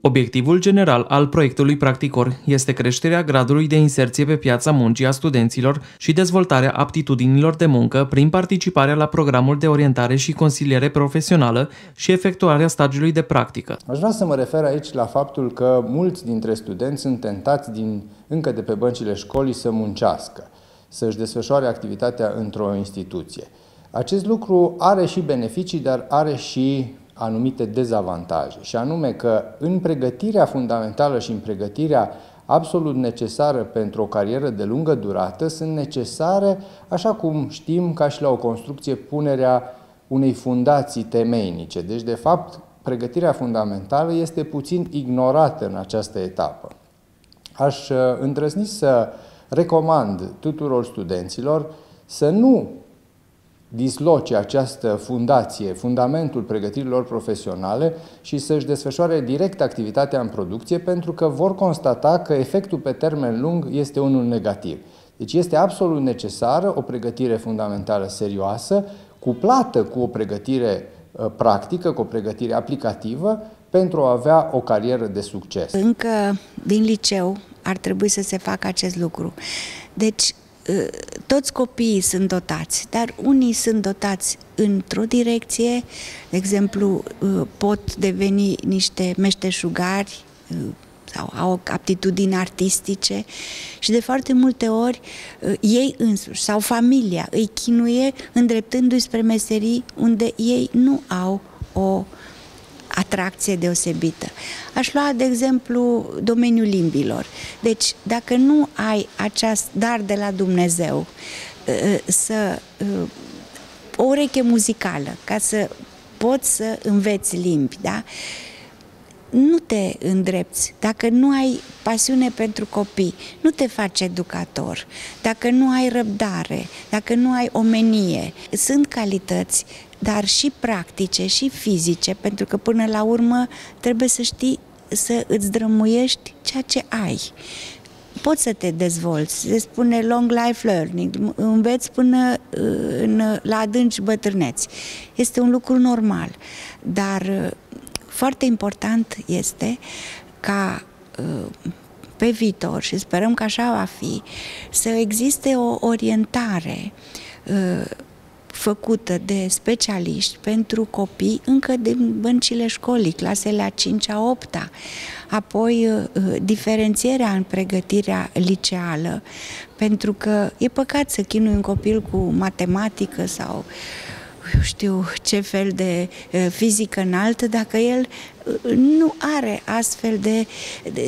Obiectivul general al proiectului Practicor este creșterea gradului de inserție pe piața muncii a studenților și dezvoltarea aptitudinilor de muncă prin participarea la programul de orientare și consiliere profesională și efectuarea stagiului de practică. Aș vrea să mă refer aici la faptul că mulți dintre studenți sunt tentați încă de pe băncile școlii să muncească, să-și desfășoare activitatea într-o instituție. Acest lucru are și beneficii, dar are și anumite dezavantaje, și anume că în pregătirea fundamentală și în pregătirea absolut necesară pentru o carieră de lungă durată sunt necesare, așa cum știm, ca și la o construcție, punerea unei fundații temeinice. Deci, de fapt, pregătirea fundamentală este puțin ignorată în această etapă. Aș îndrăzni să recomand tuturor studenților să nu disloce această fundație, fundamentul pregătirilor profesionale, și să-și desfășoare direct activitatea în producție, pentru că vor constata că efectul pe termen lung este unul negativ. Deci este absolut necesară o pregătire fundamentală serioasă, cuplată cu o pregătire practică, cu o pregătire aplicativă, pentru a avea o carieră de succes. Încă din liceu ar trebui să se facă acest lucru. Deci, toți copiii sunt dotați, dar unii sunt dotați într-o direcție, de exemplu, pot deveni niște meșteșugari sau au aptitudini artistice și de foarte multe ori ei însuși sau familia îi chinuie îndreptându-i spre meserii unde ei nu au o atracție deosebită. Aș lua, de exemplu, domeniul limbilor. Deci, dacă nu ai acest dar de la Dumnezeu, o ureche muzicală, ca să poți să înveți limbi, da? Nu te îndrepți. Dacă nu ai pasiune pentru copii, nu te faci educator. Dacă nu ai răbdare, dacă nu ai omenie, sunt calități, dar și practice și fizice, pentru că până la urmă trebuie să știi să îți drămuiești ceea ce ai. Poți să te dezvolți, se spune long life learning, înveți până la adânci bătrâneți. Este un lucru normal, dar foarte important este ca pe viitor, și sperăm că așa va fi, să existe o orientare făcută de specialiști pentru copii încă din băncile școlii, clasele a 5-a, 8-a, apoi diferențierea în pregătirea liceală, pentru că e păcat să chinui un copil cu matematică sau eu știu ce fel de fizică înaltă dacă el nu are astfel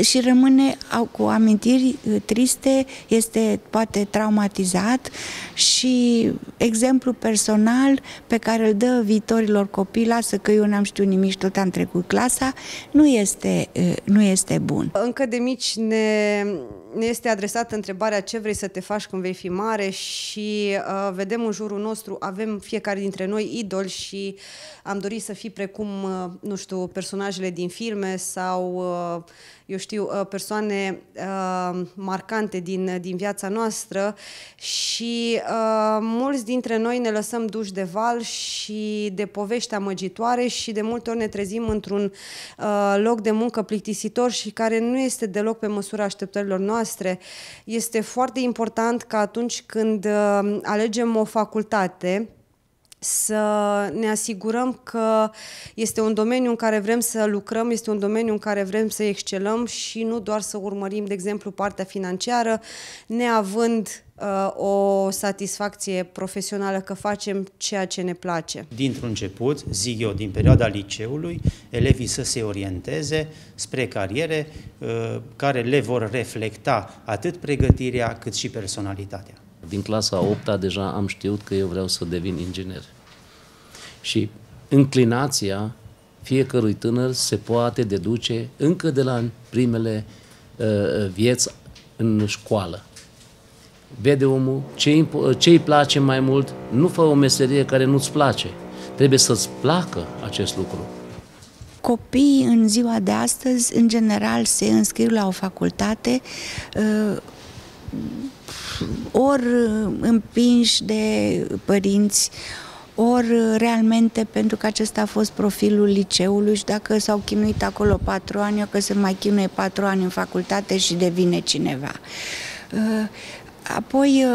și rămâne cu amintiri triste, este poate traumatizat. Și exemplu personal pe care îl dă viitorilor copii, lasă că eu n-am știut nimic și tot am trecut clasa, nu este bun. Încă de mici ne este adresată întrebarea ce vrei să te faci când vei fi mare și vedem în jurul nostru, avem fiecare dintre noi idoli și am dorit să fii precum, nu știu, personajele din filme sau, eu știu, persoane marcante din viața noastră și mulți dintre noi ne lăsăm duși de val și de povești amăgitoare și de multe ori ne trezim într-un loc de muncă plictisitor și care nu este deloc pe măsura așteptărilor noastre. Este foarte important că atunci când alegem o facultate, să ne asigurăm că este un domeniu în care vrem să lucrăm, este un domeniu în care vrem să excelăm și nu doar să urmărim, de exemplu, partea financiară, neavând o satisfacție profesională că facem ceea ce ne place. Dintr-un început, zic eu, din perioada liceului, elevii să se orienteze spre cariere care le vor reflecta atât pregătirea cât și personalitatea. Din clasa a 8-a deja am știut că eu vreau să devin inginer. Și înclinația fiecărui tânăr se poate deduce încă de la primele vieți în școală. Vede omul ce îi place mai mult, nu fă o meserie care nu-ți place. Trebuie să-ți placă acest lucru. Copiii în ziua de astăzi, în general, se înscriu la o facultate ori împinși de părinți, ori realmente pentru că acesta a fost profilul liceului și dacă s-au chinuit acolo 4 ani, că se mai chinuie 4 ani în facultate și devine cineva. Apoi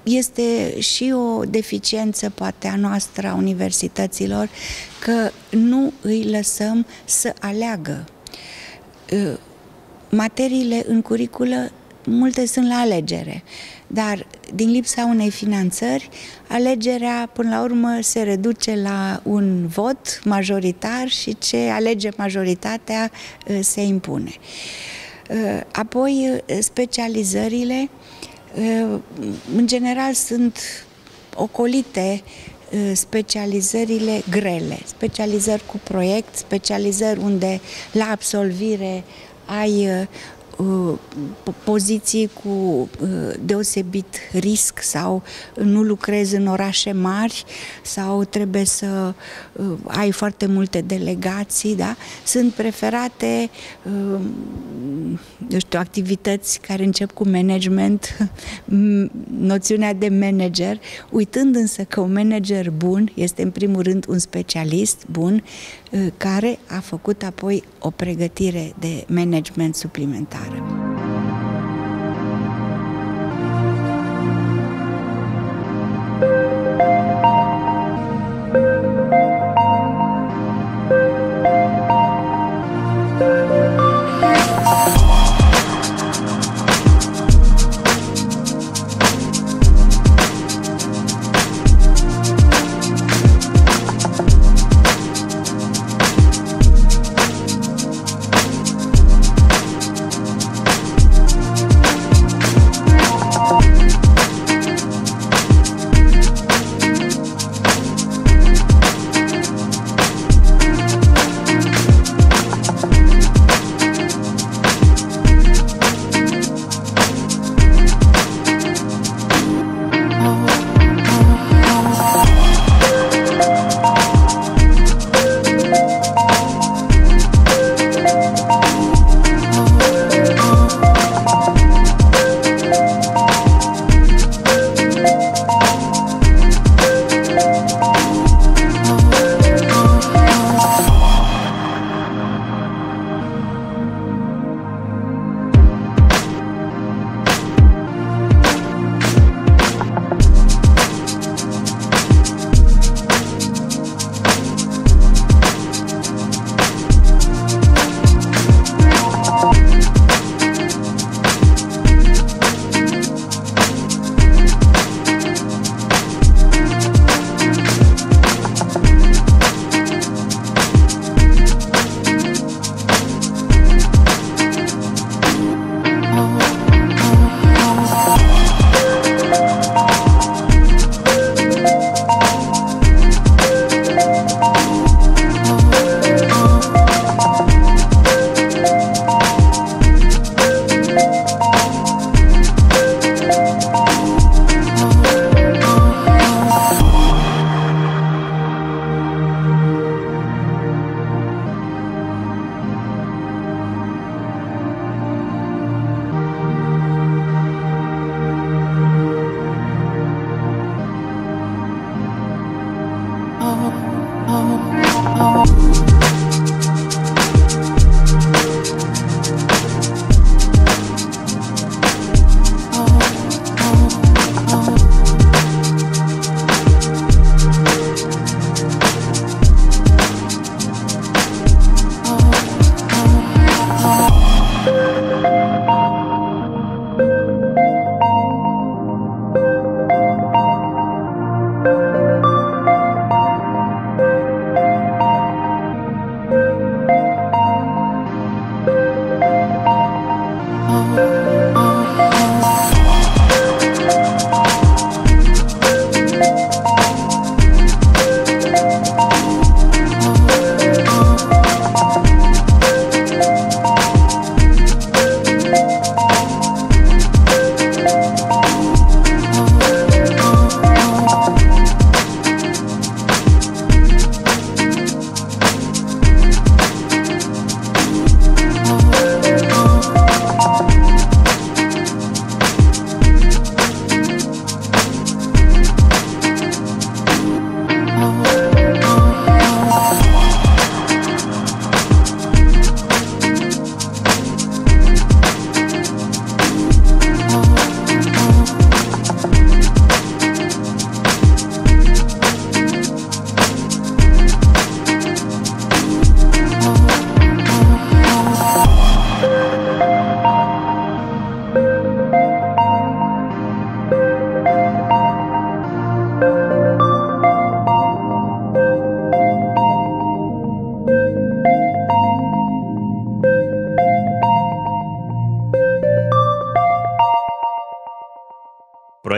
este și o deficiență poate a noastră, a universităților, că nu îi lăsăm să aleagă. Materiile în curiculă, multe sunt la alegere, dar din lipsa unei finanțări, alegerea până la urmă se reduce la un vot majoritar și ce alege majoritatea se impune. Apoi specializările, în general sunt ocolite specializările grele, specializări cu proiect, specializări unde la absolvire ai poziții cu deosebit risc sau nu lucrezi în orașe mari sau trebuie să ai foarte multe delegații, da? Sunt preferate eu știu, activități care încep cu management, noțiunea de manager, uitând însă că un manager bun este în primul rând un specialist bun care a făcut apoi o pregătire de management suplimentară.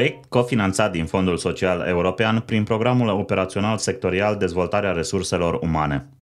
proiect cofinanțat din Fondul Social European prin Programul Operațional Sectorial Dezvoltarea Resurselor Umane.